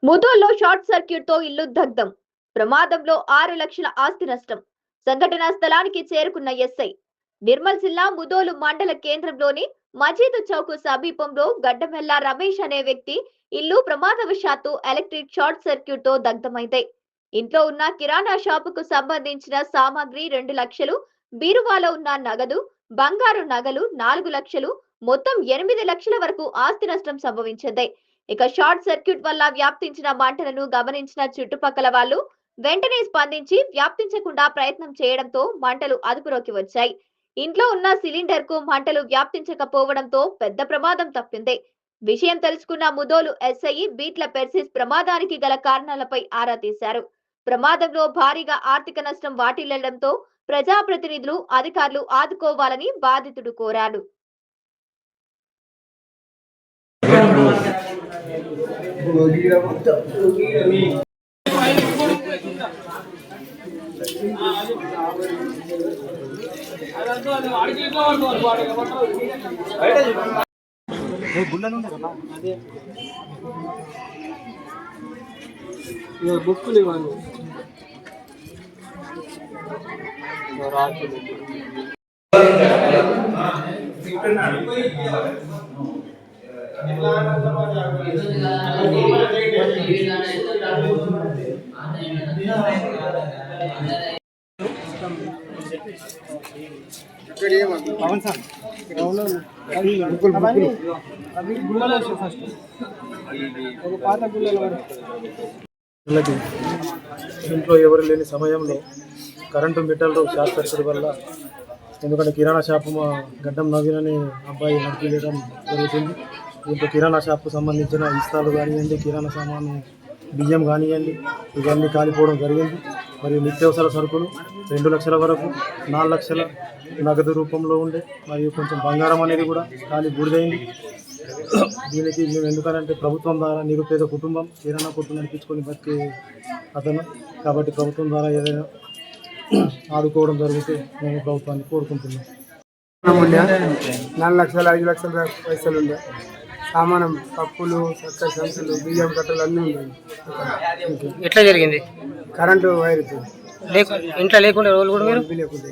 ముదోల్లో short circuit తో ఇల్లు దగ్ధం. ప్రమాదంలో 6 లక్షల ఆస్తి నష్టం. సంఘటనా స్థలానికి చేరుకున్న ఎస్ఐ. నిర్మల్ జిల్లా ముదోలు మండల కేంద్రంలోని మజీదు చౌక్ సమీపంలో గడ్డమెల్ల రమేష్ అనే వ్యక్తి ఇల్లు ప్రమాదవశాత్తు ఎలక్ట్రిక్ షార్ట్ సర్క్యూట్ తో దగ్ధమైంది. ఇంట్లో ఉన్న కిరాణా షాపుకు సంబంధించిన సామాగ్రి 2 లక్షలు, బీరువాలో ఉన్న నగదు, బంగారు నగలు 4 లక్షలు, మొత్తం 8 లక్షల వరకు ఆస్తి నష్టం సంభవించింది. ఇక షార్ట్ సర్క్యూట్ వల్ల వ్యాప్తించిన మంటలను గమనించిన చుట్టుపక్కల వాళ్ళు వెంటనే స్పందించి వ్యాప్తించకుండా ప్రయత్నం చేయడంతో మంటలు అదుపులోకి వచ్చాయి. ఇంట్లో ఉన్న సిలిండర్ కు మంటలు వ్యాప్తించకపోవడంతో పెద్ద ప్రమాదం తప్పింది. విషయం తెలుసుకున్న ముదోలు ఎస్ఐ బీట్ల పెర్సిస్ ప్రమాదానికి గల కారణాలపై ఆరా తీశారు. ప్రమాదంలో భారీగా ఆర్థిక నష్టం వాటిల్లడంతో ప్రజాప్రతినిధులు, అధికారులు ఆదుకోవాలని బాధితుడు కోరాడు. బుక్కులు ఇవ్వాలి పవన్ సార్ అవి గుళ్ళలో ఫస్ట్ ఒక పాత గుళ్ళలో ఇంట్లో ఎవరు లేని సమయంలో కరెంటు మీటర్లు షార్ట్ సర్క్యూట్ వల్ల, ఎందుకంటే కిరాణా షాపు మా గడ్డం నవీన్ అనే అబ్బాయి నడిపివేయడం జరుగుతుంది. దీంట్లో కిరాణా షాప్కు సంబంధించిన ఇస్తాలు కానివ్వండి, కిరాణా సామాను బియ్యం కానివ్వండి, ఇవన్నీ కాలిపోవడం జరిగింది. మరియు నిత్యావసర సరుకులు 2 లక్షల వరకు, 4 లక్షల నగదు రూపంలో ఉండే, మరియు కొంచెం బంగారం అనేది కూడా కాలి బూడిదైంది. దీనికి మేము ఎందుకనంటే ప్రభుత్వం ద్వారా నిరుపేద కుటుంబం, కిరాణా కొట్టు నడిపించుకొని బతికే అతను కాబట్టి ప్రభుత్వం ద్వారా ఏదైనా ఆదుకోవడం జరిగితే మేము ప్రభుత్వాన్ని కోరుకుంటున్నాం. 4 లక్షలు 5 లక్షల పైసలు ఉండే సామానం, పప్పులు, చక్కెర సంచులు, బియ్యం కట్టలు అన్నీ ఉన్నాయి. ఎట్లా జరిగింది? కరెంటు వైర్ ఇంట్లో లేకుండా రోజులు కూడా మీరు లేకుండా